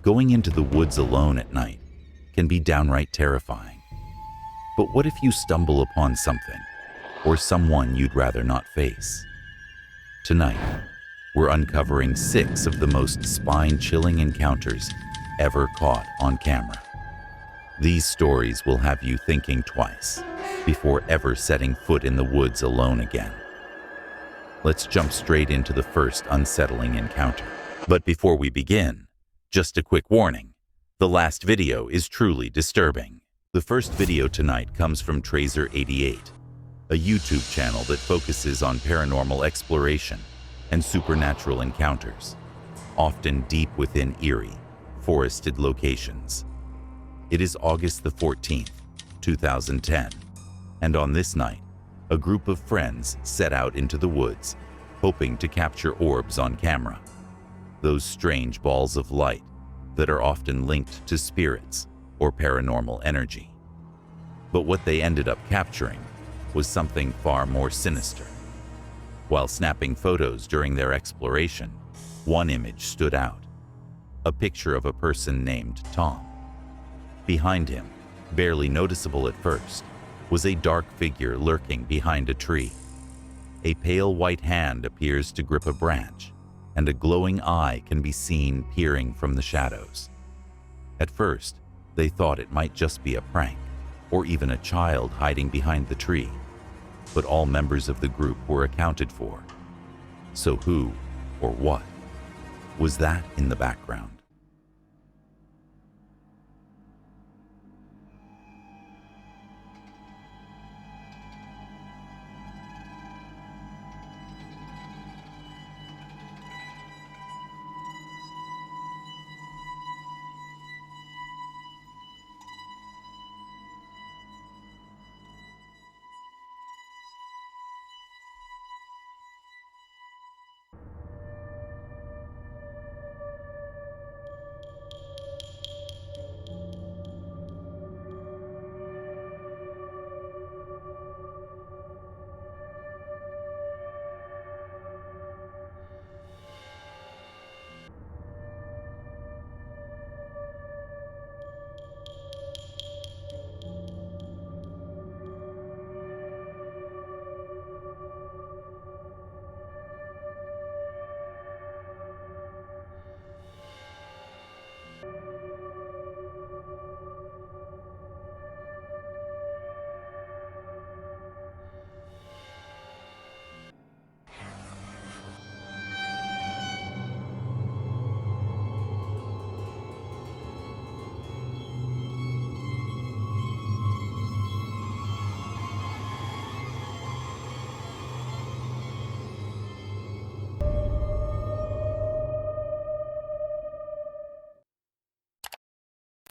Going into the woods alone at night can be downright terrifying. But what if you stumble upon something or someone you'd rather not face? Tonight, we're uncovering 6 of the most spine-chilling encounters ever caught on camera. These stories will have you thinking twice before ever setting foot in the woods alone again. Let's jump straight into the first unsettling encounter. But before we begin, just a quick warning. The last video is truly disturbing. The first video tonight comes from Tracer88, a YouTube channel that focuses on paranormal exploration and supernatural encounters, often deep within eerie, forested locations. It is August the 14th, 2010, and on this night, a group of friends set out into the woods, hoping to capture orbs on camera. Those strange balls of light that are often linked to spirits or paranormal energy. But what they ended up capturing was something far more sinister. While snapping photos during their exploration, one image stood out. A picture of a person named Tom. Behind him, barely noticeable at first, was a dark figure lurking behind a tree. A pale white hand appears to grip a branch, and a glowing eye can be seen peering from the shadows. At first, they thought it might just be a prank, or even a child hiding behind the tree. But all members of the group were accounted for. So who, or what, was that in the background?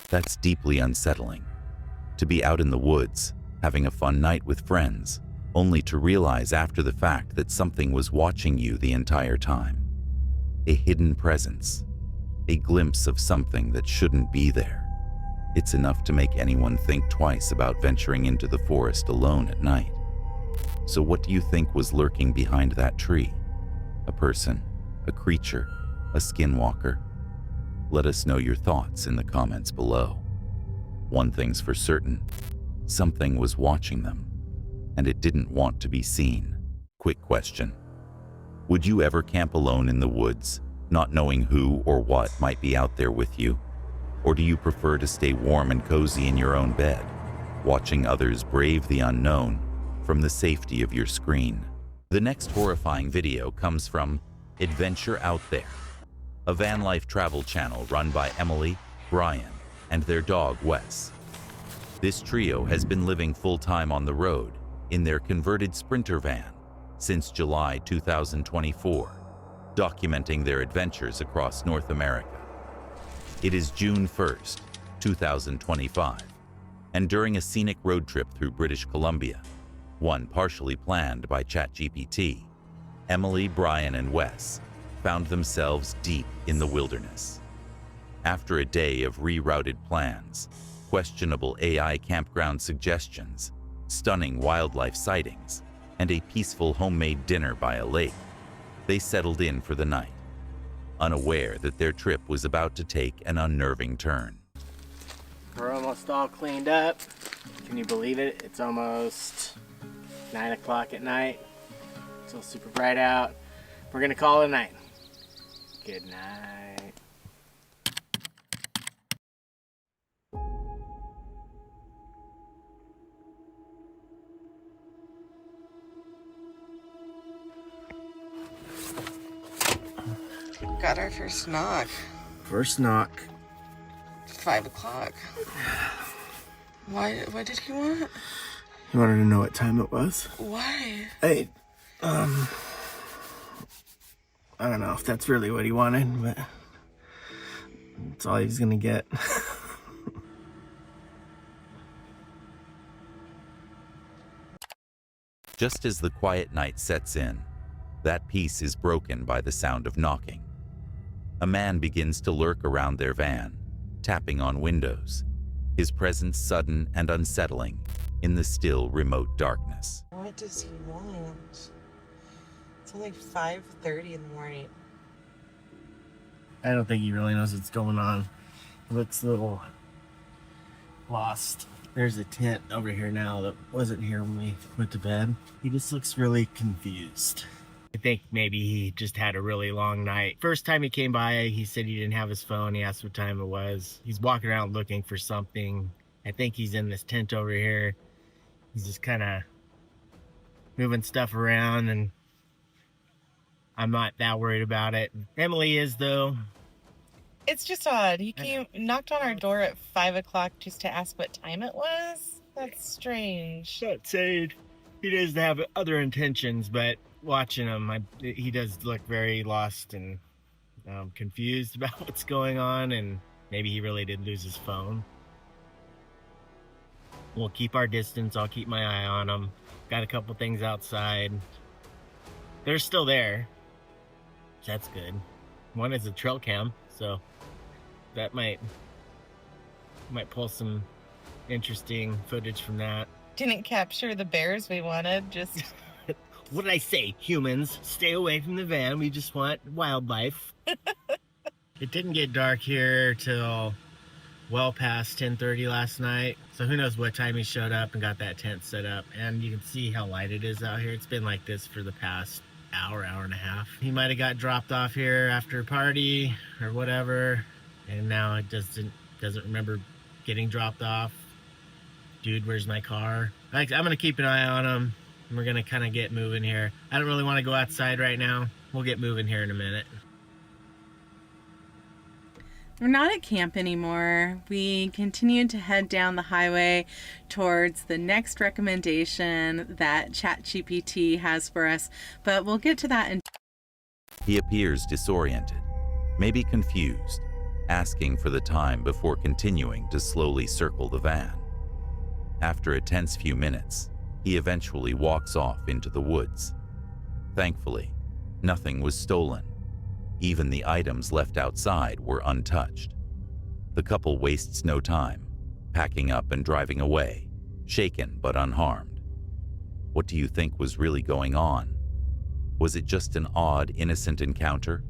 That's deeply unsettling. To be out in the woods, having a fun night with friends, only to realize after the fact that something was watching you the entire time. A hidden presence, a glimpse of something that shouldn't be there. It's enough to make anyone think twice about venturing into the forest alone at night. So what do you think was lurking behind that tree? A person, a creature, a skinwalker? Let us know your thoughts in the comments below. One thing's for certain, something was watching them, and it didn't want to be seen. Quick question. Would you ever camp alone in the woods, not knowing who or what might be out there with you? Or do you prefer to stay warm and cozy in your own bed, watching others brave the unknown from the safety of your screen? The next horrifying video comes from Adventure Out There, a van life travel channel run by Emily, Brian, and their dog Wes. This trio has been living full-time on the road in their converted Sprinter van since July 2024, documenting their adventures across North America. It is June 1st, 2025, and during a scenic road trip through British Columbia, one partially planned by ChatGPT, Emily, Brian, and Wes found themselves deep in the wilderness. After a day of rerouted plans, questionable AI campground suggestions, stunning wildlife sightings, and a peaceful homemade dinner by a lake, they settled in for the night. unaware that their trip was about to take an unnerving turn. We're almost all cleaned up. Can you believe it? It's almost 9 o'clock at night. It's still super bright out. We're gonna call it a night. Good night. Got our first knock. First knock. 5 o'clock. Why did he want? He wanted to know what time it was. Why? I don't know if that's really what he wanted, but that's all he was gonna get. Just as the quiet night sets in, that peace is broken by the sound of knocking. A man begins to lurk around their van, tapping on windows, his presence sudden and unsettling in the still, remote darkness. What does he want? It's only 5:30 in the morning. I don't think he really knows what's going on. He looks a little lost. There's a tent over here now that wasn't here when we went to bed. He just looks really confused. I think maybe he just had a really long night. First time he came by, he said he didn't have his phone. He asked what time it was. He's walking around looking for something. I think he's in this tent over here. He's just kind of moving stuff around, and I'm not that worried about it. Emily is, though. It's just odd. He knocked on our door at 5 o'clock just to ask what time it was. That's strange. Not saying he doesn't have other intentions, but watching him, he does look very lost and confused about what's going on, and maybe he really did lose his phone. We'll keep our distance. I'll keep my eye on him. Got a couple things outside. They're still there. That's good. One is a trail cam, so that might pull some interesting footage from that. Didn't capture the bears we wanted, just... What did I say? Humans, stay away from the van. We just want wildlife. It didn't get dark here till well past 10:30 last night. So who knows what time he showed up and got that tent set up. And you can see how light it is out here. It's been like this for the past hour and a half. He might have got dropped off here after a party or whatever. And now it doesn't remember getting dropped off. Dude, where's my car? I'm gonna keep an eye on him. We're gonna kind of get moving here. I don't really want to go outside right now. We'll get moving here in a minute. We're not at camp anymore. We continued to head down the highway towards the next recommendation that ChatGPT has for us, but we'll get to that in... He appears disoriented, maybe confused, asking for the time before continuing to slowly circle the van. After a tense few minutes, he eventually walks off into the woods. Thankfully, nothing was stolen. Even the items left outside were untouched. The couple wastes no time, packing up and driving away, shaken but unharmed. What do you think was really going on? Was it just an odd, innocent encounter?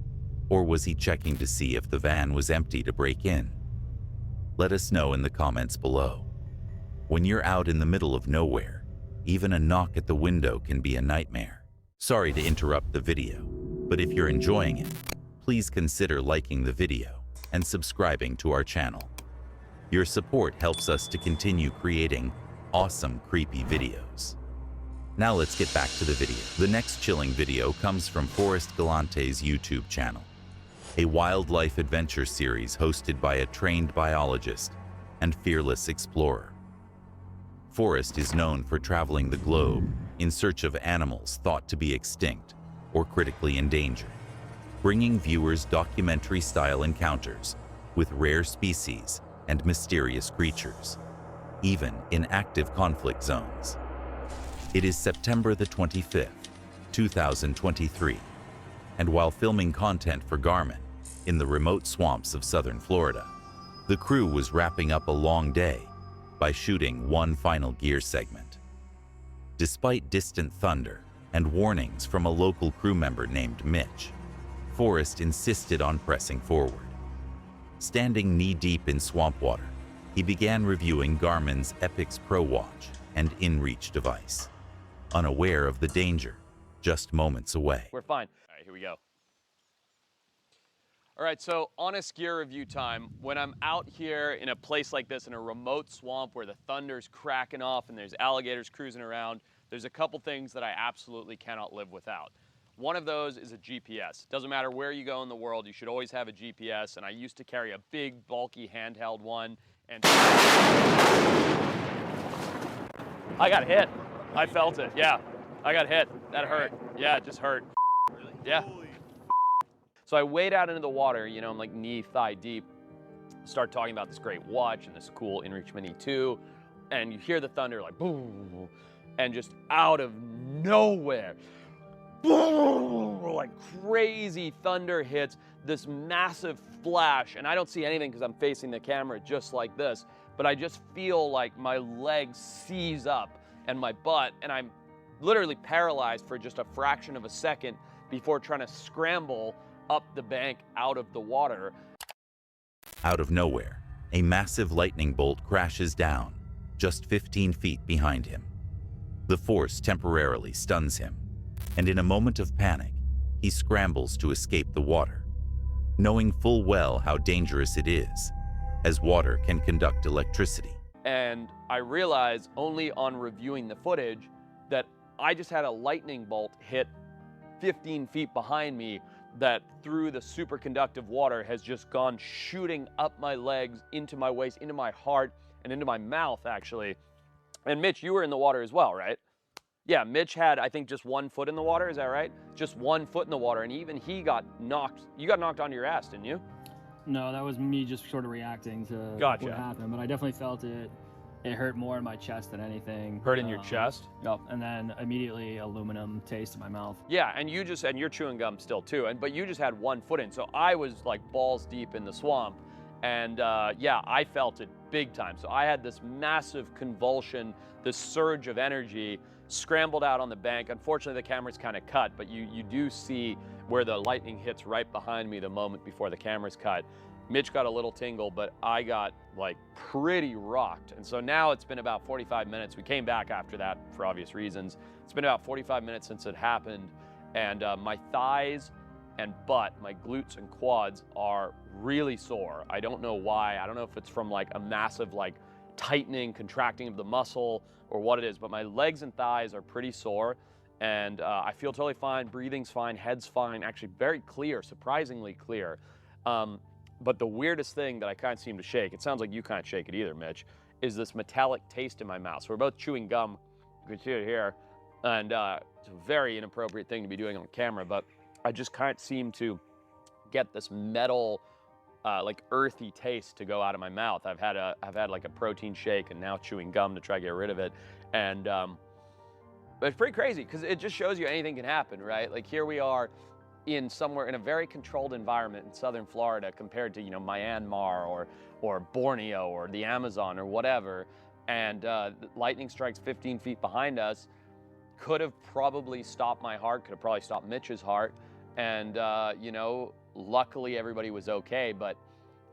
Or was he checking to see if the van was empty to break in? Let us know in the comments below. When you're out in the middle of nowhere, even a knock at the window can be a nightmare. Sorry to interrupt the video, but if you're enjoying it, please consider liking the video and subscribing to our channel. Your support helps us to continue creating awesome, creepy videos. Now let's get back to the video. The next chilling video comes from Forrest Galante's YouTube channel, a wildlife adventure series hosted by a trained biologist and fearless explorer. Forrest is known for traveling the globe in search of animals thought to be extinct or critically endangered, bringing viewers documentary-style encounters with rare species and mysterious creatures, even in active conflict zones. It is September the 25th, 2023, and while filming content for Garmin in the remote swamps of southern Florida, the crew was wrapping up a long day by shooting one final gear segment. Despite distant thunder and warnings from a local crew member named Mitch, Forrest insisted on pressing forward. Standing knee-deep in swamp water, he began reviewing Garmin's Epix Pro Watch and InReach device, unaware of the danger just moments away. We're fine. All right, here we go. All right, so honest gear review time. When I'm out here in a place like this, in a remote swamp where the thunder's cracking off and there's alligators cruising around, there's a couple things that I absolutely cannot live without. One of those is a GPS. Doesn't matter where you go in the world, you should always have a GPS, and I used to carry a big, bulky handheld one, and I got hit. I felt it, yeah. I got hit. That hurt. Yeah, it just hurt. Yeah. So I wade out into the water, you know, I'm like knee, thigh deep, start talking about this great watch and this cool InReach Mini 2, and you hear the thunder like boom, and just out of nowhere, boom, like crazy thunder hits, this massive flash, and I don't see anything because I'm facing the camera just like this, but I just feel like my legs seize up and my butt, and I'm literally paralyzed for just a fraction of a second before trying to scramble up the bank out of the water. Out of nowhere, a massive lightning bolt crashes down just 15 feet behind him. The force temporarily stuns him, and in a moment of panic, he scrambles to escape the water, knowing full well how dangerous it is, as water can conduct electricity. And I realized only on reviewing the footage that I just had a lightning bolt hit 15 feet behind me that through the superconductive water has just gone shooting up my legs, into my waist, into my heart, and into my mouth, actually. And Mitch, you were in the water as well, right? Yeah, Mitch had, I think, just 1 foot in the water, is that right? Just 1 foot in the water, and even he got knocked, you got knocked onto your ass, didn't you? No, that was me just sort of reacting to Gotcha. what happened, but I definitely felt it. It hurt more in my chest than anything. Hurt in your chest? Yep, and then immediately aluminum taste in my mouth. Yeah, and you're chewing gum still too, but you just had 1 foot in, so I was like balls deep in the swamp, and yeah, I felt it big time. So I had this massive convulsion, this surge of energy, scrambled out on the bank. Unfortunately, the camera's kind of cut, but you do see where the lightning hits right behind me the moment before the camera's cut. Mitch got a little tingle, but I got like pretty rocked. And so now it's been about 45 minutes. We came back after that for obvious reasons. It's been about 45 minutes since it happened. And my thighs and butt, my glutes and quads are really sore. I don't know why. I don't know if it's from like a massive like tightening, contracting of the muscle or what it is, but my legs and thighs are pretty sore. And I feel totally fine. Breathing's fine. Head's fine. Actually very clear, surprisingly clear. But the weirdest thing that I kind of seem to shake, it sounds like you can't shake it either, Mitch, is this metallic taste in my mouth. So we're both chewing gum, you can see it here, and it's a very inappropriate thing to be doing on camera, but I just can't seem to get this metal, like earthy taste to go out of my mouth. I've had like a protein shake and now chewing gum to try to get rid of it, and but it's pretty crazy because it just shows you anything can happen, right? Like here we are in somewhere in a very controlled environment in southern Florida compared to, you know, Myanmar or Borneo or the Amazon or whatever, and lightning strikes 15 feet behind us. Could have probably stopped my heart, could have probably stopped Mitch's heart, and you know, luckily everybody was okay. But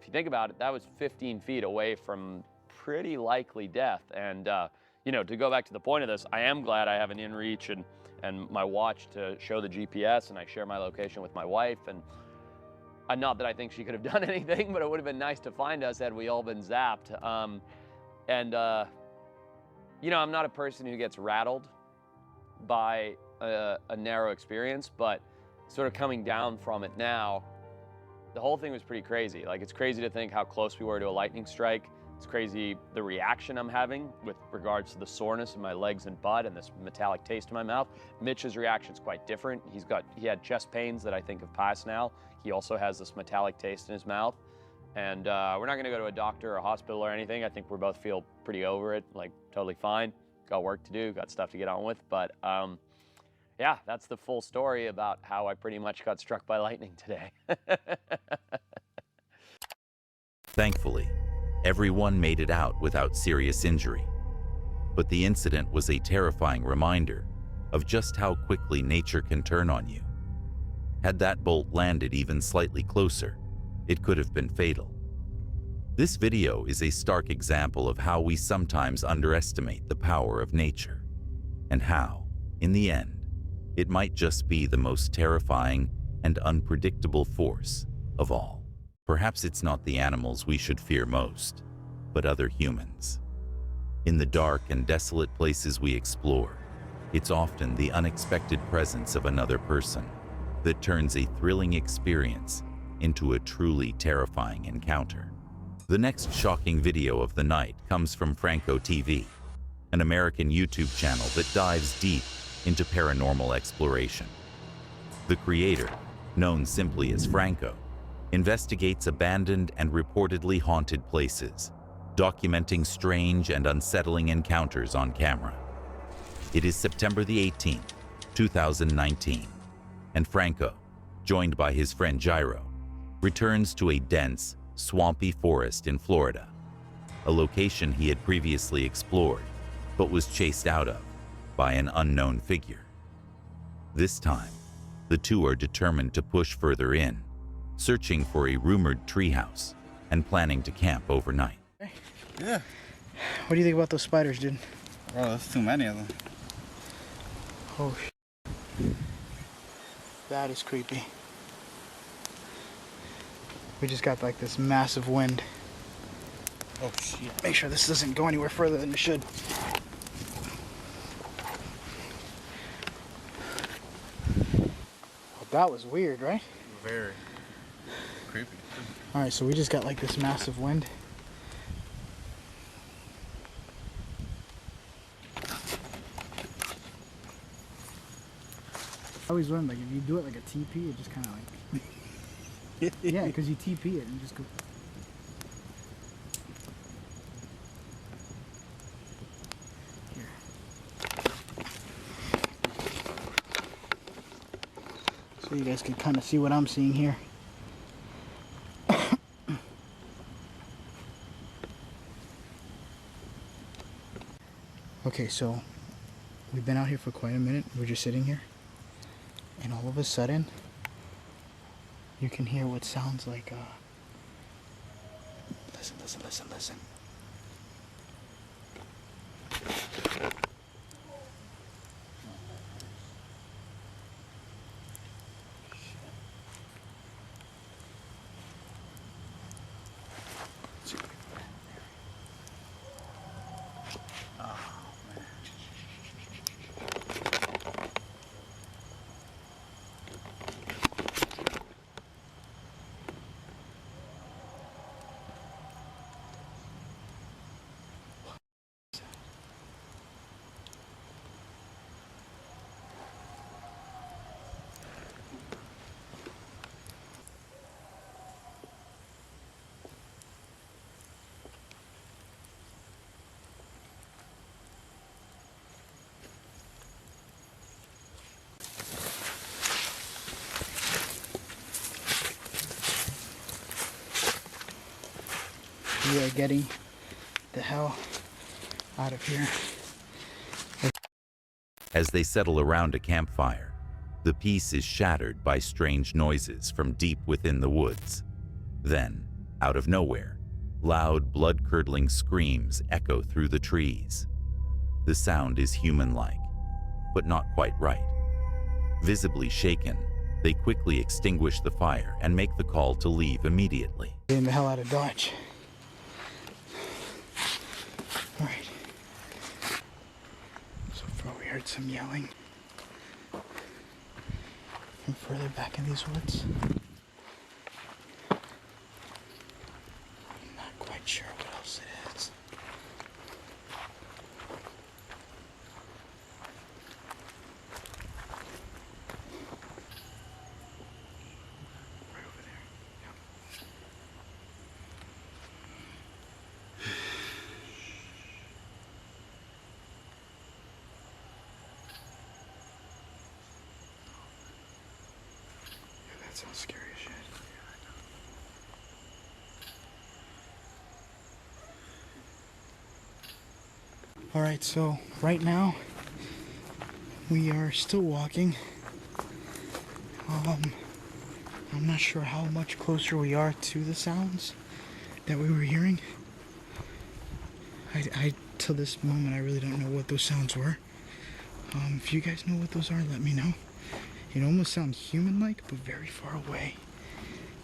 if you think about it, that was 15 feet away from pretty likely death. And you know, to go back to the point of this, I am glad I have an InReach and my watch to show the GPS, and I share my location with my wife. And not that I think she could have done anything, but it would have been nice to find us had we all been zapped. You know, I'm not a person who gets rattled by a narrow experience, but sort of coming down from it now, the whole thing was pretty crazy. Like, it's crazy to think how close we were to a lightning strike. It's crazy the reaction I'm having with regards to the soreness in my legs and butt and this metallic taste in my mouth. Mitch's reaction is quite different. He had chest pains that I think have passed now. He also has this metallic taste in his mouth. And we're not gonna go to a doctor or a hospital or anything. I think we both feel pretty over it, like totally fine. Got work to do, got stuff to get on with. But yeah, that's the full story about how I pretty much got struck by lightning today. Thankfully, everyone made it out without serious injury. But the incident was a terrifying reminder of just how quickly nature can turn on you. Had that bolt landed even slightly closer, it could have been fatal. This video is a stark example of how we sometimes underestimate the power of nature, and how, in the end, it might just be the most terrifying and unpredictable force of all. Perhaps it's not the animals we should fear most, but other humans. In the dark and desolate places we explore, it's often the unexpected presence of another person that turns a thrilling experience into a truly terrifying encounter. The next shocking video of the night comes from Franco TV, an American YouTube channel that dives deep into paranormal exploration. The creator, known simply as Franco, investigates abandoned and reportedly haunted places, documenting strange and unsettling encounters on camera. It is September the 18th, 2019, and Franco, joined by his friend Gyro, returns to a dense, swampy forest in Florida, a location he had previously explored but was chased out of by an unknown figure. This time, the two are determined to push further in, searching for a rumored treehouse and planning to camp overnight. Yeah. What do you think about those spiders, dude? Bro, there's too many of them. Oh, that is creepy. We just got like this massive wind. Oh shit. Make sure this doesn't go anywhere further than it should. Well, that was weird, right? Very creepy. Alright, so we just got like this massive wind. I always learned, like, if you do it like a TP, it just kind of like... Yeah, because you TP it and just go... Here. So you guys can kind of see what I'm seeing here. Okay, so we've been out here for quite a minute. We're just sitting here. And all of a sudden, you can hear what sounds like, listen, listen, listen, listen. We are getting the hell out of here. As they settle around a campfire, the peace is shattered by strange noises from deep within the woods. Then, out of nowhere, loud, blood-curdling screams echo through the trees. The sound is human-like, but not quite right. Visibly shaken, they quickly extinguish the fire and make the call to leave immediately. Getting the hell out of Dodge. Alright. So far we heard some yelling from further back in these woods. I'm not quite sure what else it is. Right over there. Yep. Yeah, that sounds scary as shit. Alright, so right now we are still walking. I'm not sure how much closer we are to the sounds that we were hearing. Till this moment, I really don't know what those sounds were. If you guys know what those are, let me know. It almost sounds human-like, but very far away.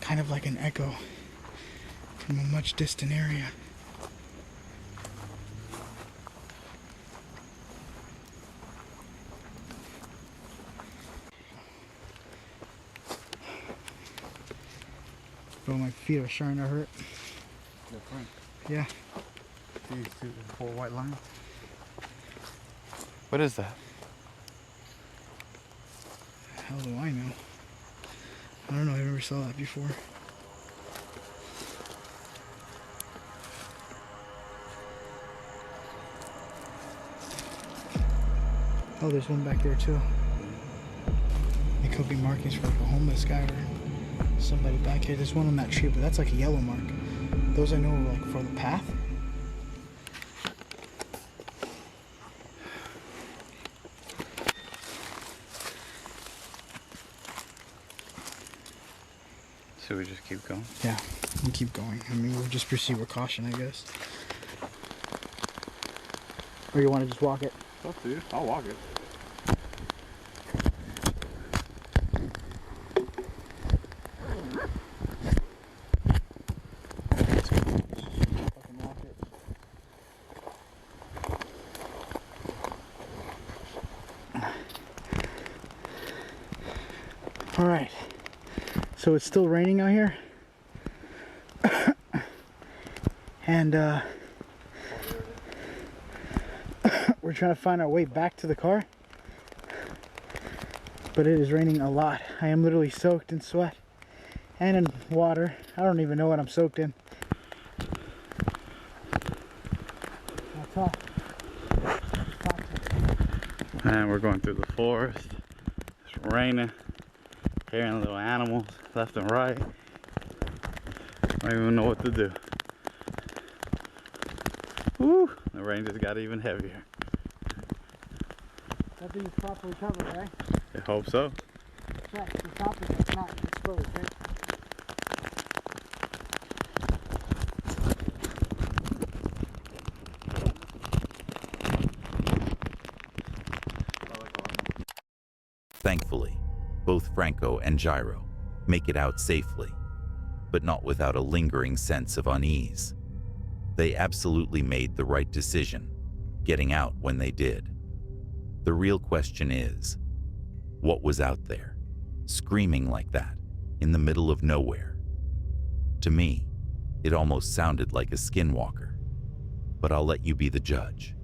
Kind of like an echo from a much distant area. Bro, my feet are starting to hurt. The front. Yeah. These two, the 4 white lines. What is that? How do I know? I don't know, I never saw that before. Oh, there's one back there too. It could be markings for like a homeless guy or somebody back here. There's one on that tree, but that's like a yellow mark. Those I know are like for the path. Should we just keep going? Yeah, we keep going. I mean, we'll just proceed with caution, I guess. Or you want to just walk it? It's up to you. I'll walk it. Fucking walk it. All right. So it's still raining out here. And we're trying to find our way back to the car. But it is raining a lot. I am literally soaked in sweat and in water. I don't even know what I'm soaked in. That's tough. And we're going through the forest. It's raining. Hearing little animals left and right. I don't even know what to do. Woo! The rain just got even heavier. That thing is properly covered, right? I hope so. Check. The top is like not exposed, right? Thankfully, both Franco and Gyro make it out safely, but not without a lingering sense of unease. They absolutely made the right decision, getting out when they did. The real question is, what was out there, screaming like that, in the middle of nowhere? To me, it almost sounded like a skinwalker, but I'll let you be the judge.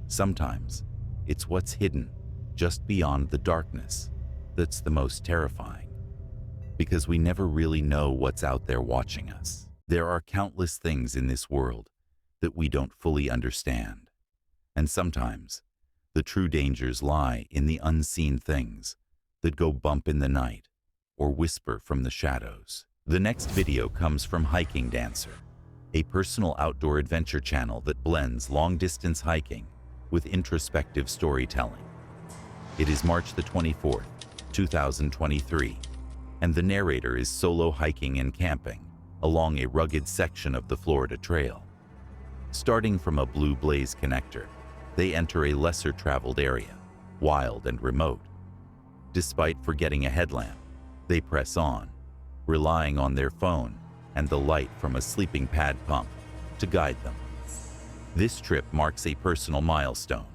Sometimes, it's what's hidden just beyond the darkness that's the most terrifying, because we never really know what's out there watching us. There are countless things in this world that we don't fully understand, and sometimes the true dangers lie in the unseen things that go bump in the night or whisper from the shadows. The next video comes from Hiking Dancer, a personal outdoor adventure channel that blends long-distance hiking with introspective storytelling. It is March the 24th, 2023, and the narrator is solo hiking and camping along a rugged section of the Florida Trail. Starting from a Blue Blaze connector, they enter a lesser-traveled area, wild and remote. Despite forgetting a headlamp, they press on, relying on their phone and the light from a sleeping pad pump to guide them. This trip marks a personal milestone,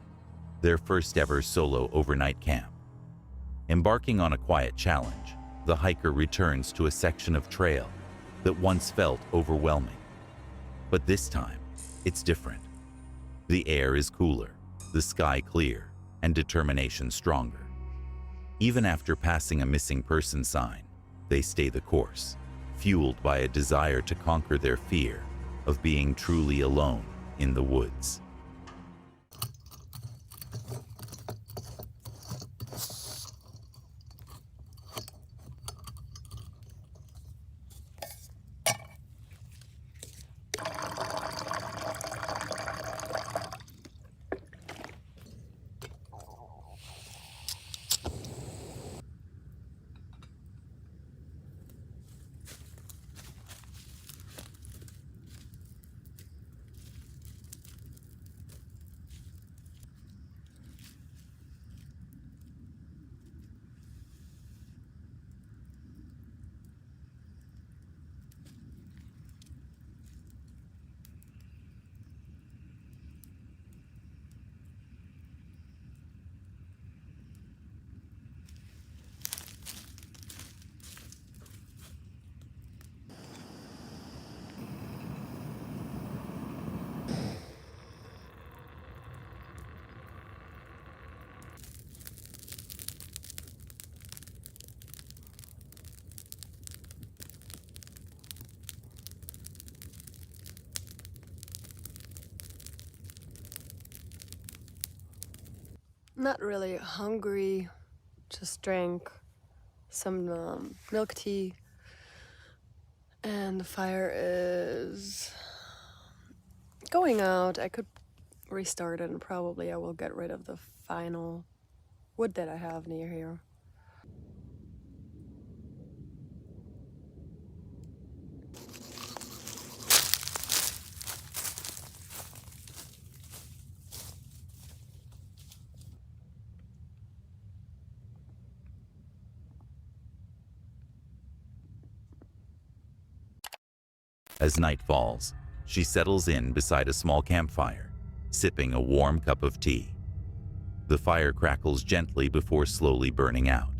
their first ever solo overnight camp. Embarking on a quiet challenge, the hiker returns to a section of trail that once felt overwhelming. But this time, it's different. The air is cooler, the sky clear, and determination stronger. Even after passing a missing person sign, they stay the course, fueled by a desire to conquer their fear of being truly alone in the woods. Not really hungry, just drank some milk tea, and the fire is going out. I could restart it, and probably I will get rid of the final wood that I have near here. As night falls, she settles in beside a small campfire, sipping a warm cup of tea. The fire crackles gently before slowly burning out.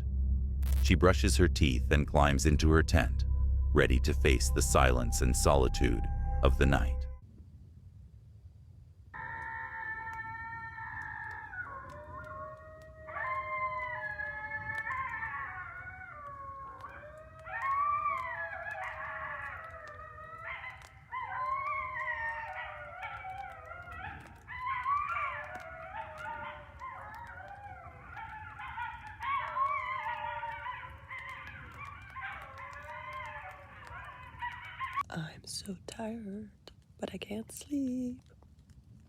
She brushes her teeth and climbs into her tent, ready to face the silence and solitude of the night. I'm so tired, but I can't sleep.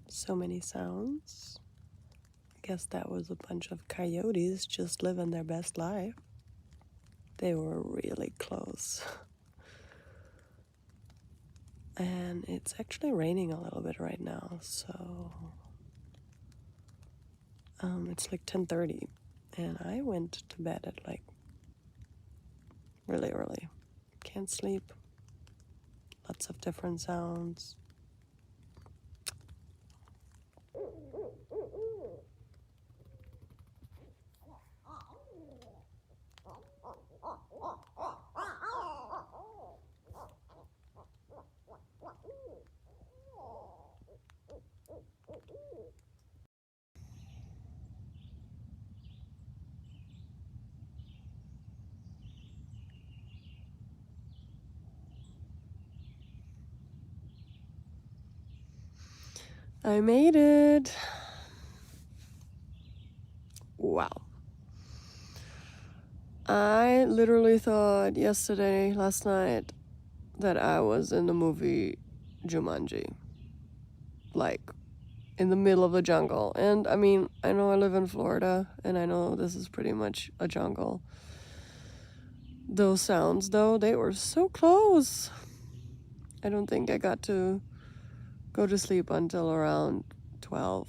So many sounds. I guess that was a bunch of coyotes just living their best life. They were really close. And it's actually raining a little bit right now, so it's like 10:30, and I went to bed at like really early. Can't sleep. Lots of different sounds. I made it. Wow. I literally thought last night, that I was in the movie Jumanji. Like, in the middle of the jungle. And I mean, I know I live in Florida, and I know this is pretty much a jungle. Those sounds, though, they were so close. I don't think I got to go to sleep until around 12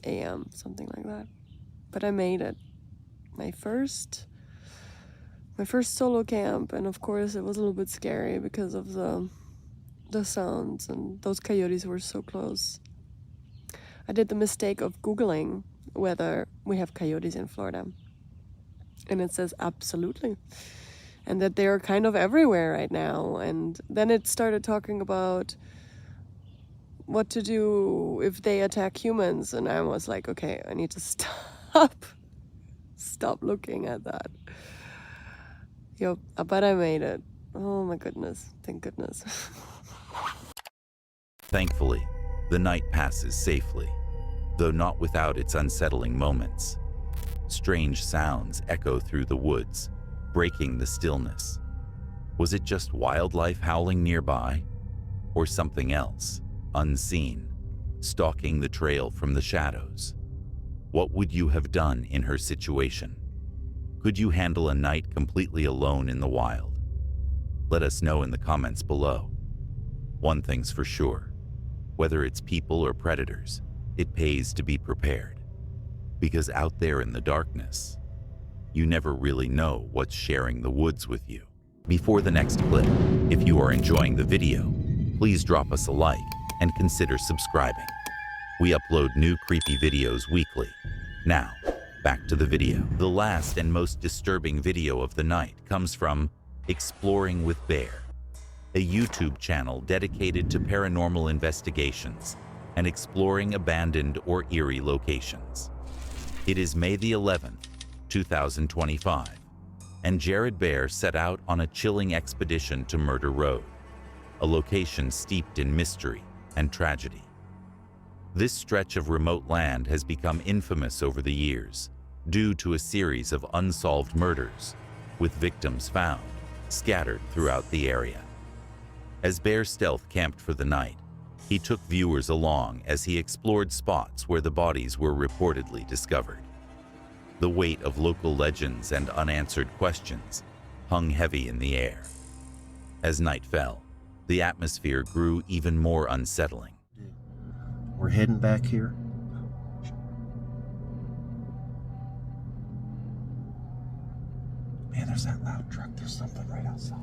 a.m., something like that. But I made it. My first solo camp, and of course it was a little bit scary because of the sounds, and those coyotes were so close. I did the mistake of Googling whether we have coyotes in Florida, and it says absolutely, and that they're kind of everywhere right now. And then it started talking about what to do if they attack humans, and I was like, okay, I need to stop looking at that. Yep, but I made it. Oh my goodness, thank goodness. Thankfully, the night passes safely, though not without its unsettling moments. Strange sounds echo through the woods, breaking the stillness. Was it just wildlife howling nearby? Or something else, unseen, stalking the trail from the shadows? What would you have done in her situation? Could you handle a night completely alone in the wild? Let us know in the comments below. One thing's for sure, whether it's people or predators, it pays to be prepared. Because out there in the darkness, you never really know what's sharing the woods with you. Before the next clip, if you are enjoying the video, please drop us a like and consider subscribing. We upload new creepy videos weekly. Now, back to the video. The last and most disturbing video of the night comes from Exploring with Bear, a YouTube channel dedicated to paranormal investigations and exploring abandoned or eerie locations. It is May the 11th, 2025, and Jared Bear set out on a chilling expedition to Murder Road, a location steeped in mystery and tragedy. This stretch of remote land has become infamous over the years due to a series of unsolved murders, with victims found scattered throughout the area. As Bear Stealth camped for the night, he took viewers along as he explored spots where the bodies were reportedly discovered. The weight of local legends and unanswered questions hung heavy in the air. As night fell, the atmosphere grew even more unsettling. We're heading back here. Man, there's that loud truck. There's something right outside.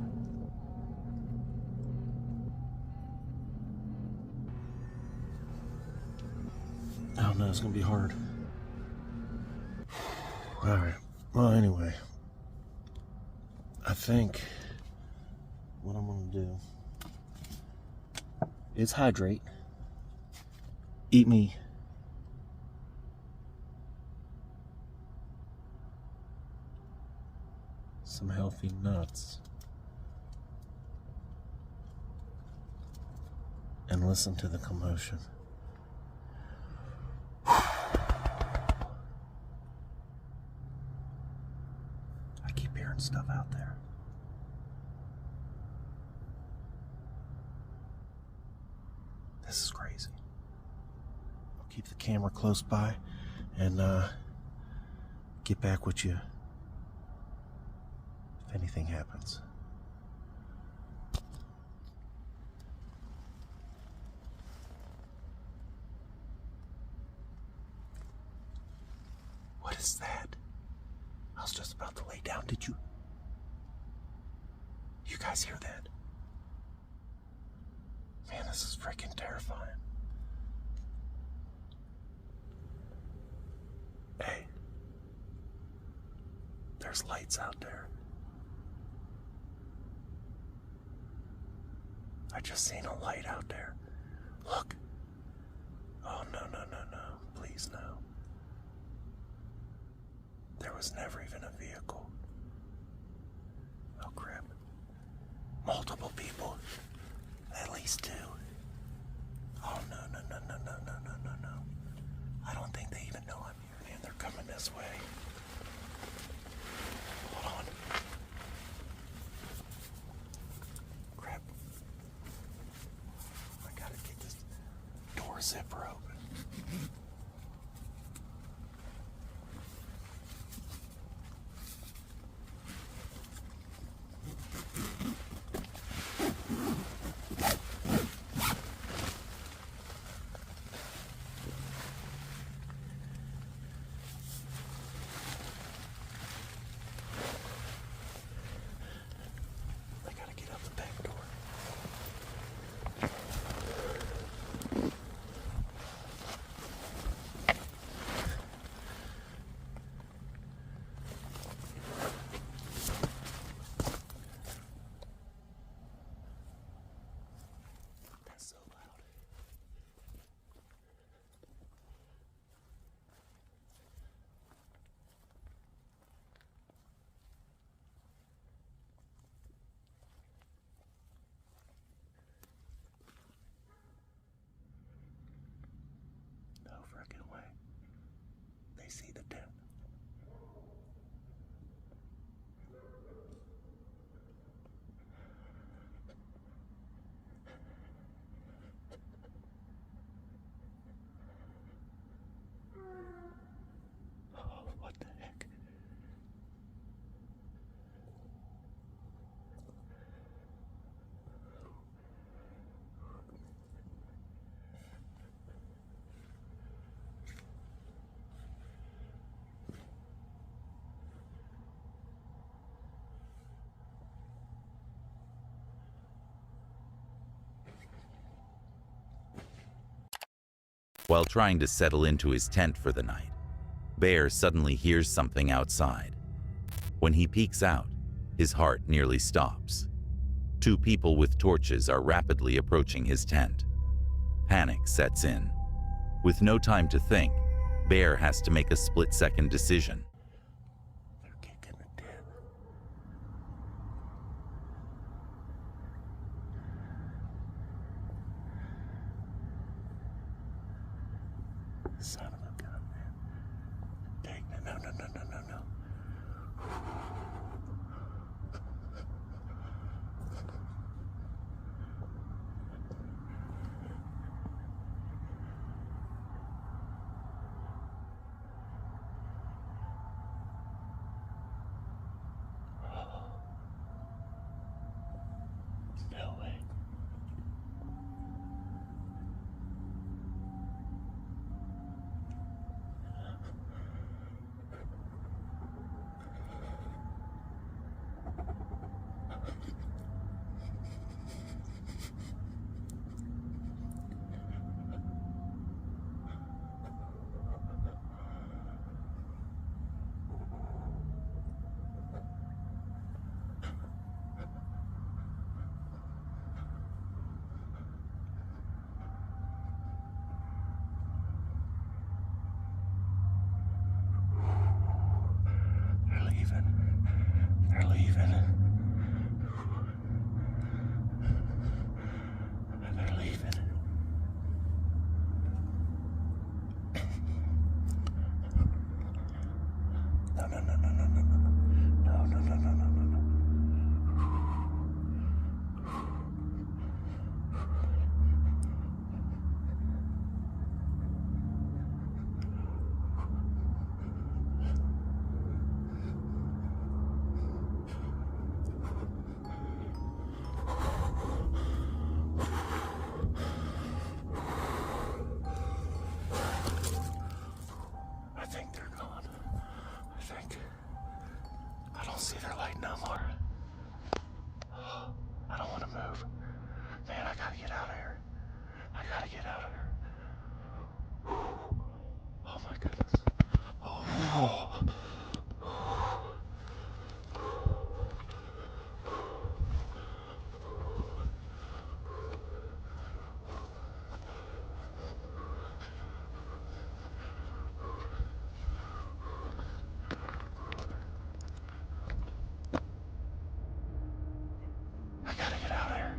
Oh no, it's gonna be hard. Alright, well anyway, I think what I'm gonna do is hydrate, eat me some healthy nuts, and listen to the commotion. I keep hearing stuff out there. This is crazy. I'll keep the camera close by and get back with you if anything happens. What is that? I was just about to lay down. Did you? You guys hear that? Man, this is freaking terrifying. Hey, there's lights out there. I just seen a light out there. Look. Oh, no, no, no, no. Please, no. There was never even a vehicle. Oh, crap. Multiple people. At least two. Oh, no, no, no, no, no, no, no, no, no. I don't think they even know I'm here, man. They're coming this way. Hold on. Crap. I gotta get this door zipper open. I gotta get out the back door. That's so loud. No frickin' way. They see the tent. Oh, what the heck? While trying to settle into his tent for the night, Bear suddenly hears something outside. When he peeks out, his heart nearly stops. Two people with torches are rapidly approaching his tent. Panic sets in. With no time to think, Bear has to make a split-second decision. They're kicking the tent. Son of a gun, man. Take no. No way. They're leaving. They're leaving. They're leaving. No. I think they're gone. I don't see their light no more. I don't want to move. Man, I gotta get out of here. Oh my goodness. Oh. I gotta get out of here.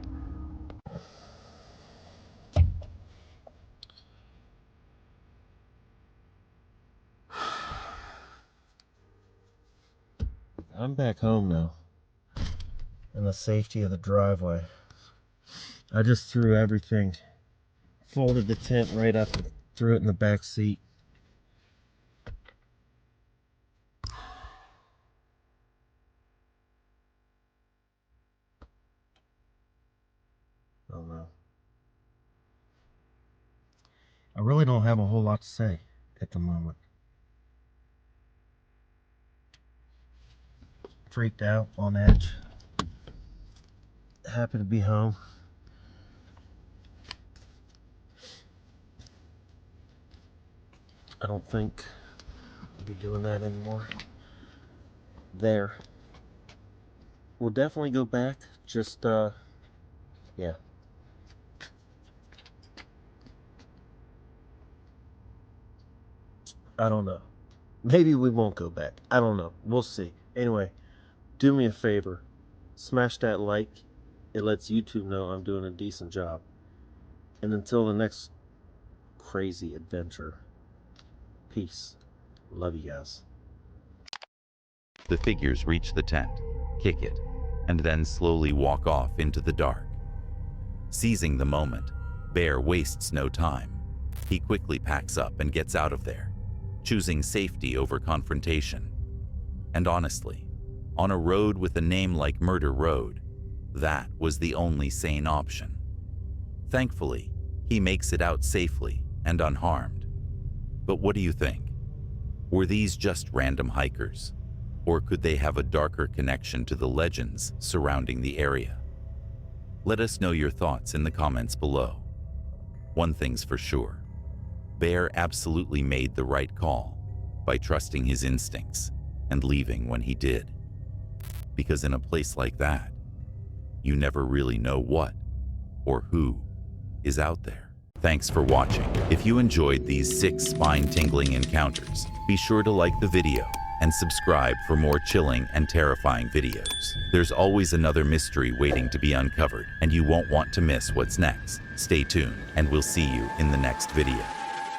I'm back home now, in the safety of the driveway. I just threw everything, folded the tent right up and threw it in the back seat. Oh no. I really don't have a whole lot to say at the moment. Freaked out, on edge. Happy to be home. I don't think I'll be doing that anymore. There. We'll definitely go back, just, yeah. I don't know. Maybe we won't go back. I don't know. We'll see. Anyway, do me a favor. Smash that like. It lets YouTube know I'm doing a decent job. And until the next crazy adventure, peace. Love you guys. The figures reach the tent, kick it, and then slowly walk off into the dark. Seizing the moment, Bear wastes no time. He quickly packs up and gets out of there, choosing safety over confrontation. And honestly, on a road with a name like Murder Road, that was the only sane option. Thankfully, he makes it out safely and unharmed. But what do you think? Were these just random hikers? Or could they have a darker connection to the legends surrounding the area? Let us know your thoughts in the comments below. One thing's for sure, Bear absolutely made the right call by trusting his instincts and leaving when he did. Because in a place like that, you never really know what or who is out there. Thanks for watching. If you enjoyed these 6 spine-tingling encounters, be sure to like the video and subscribe for more chilling and terrifying videos. There's always another mystery waiting to be uncovered, and you won't want to miss what's next. Stay tuned, and we'll see you in the next video.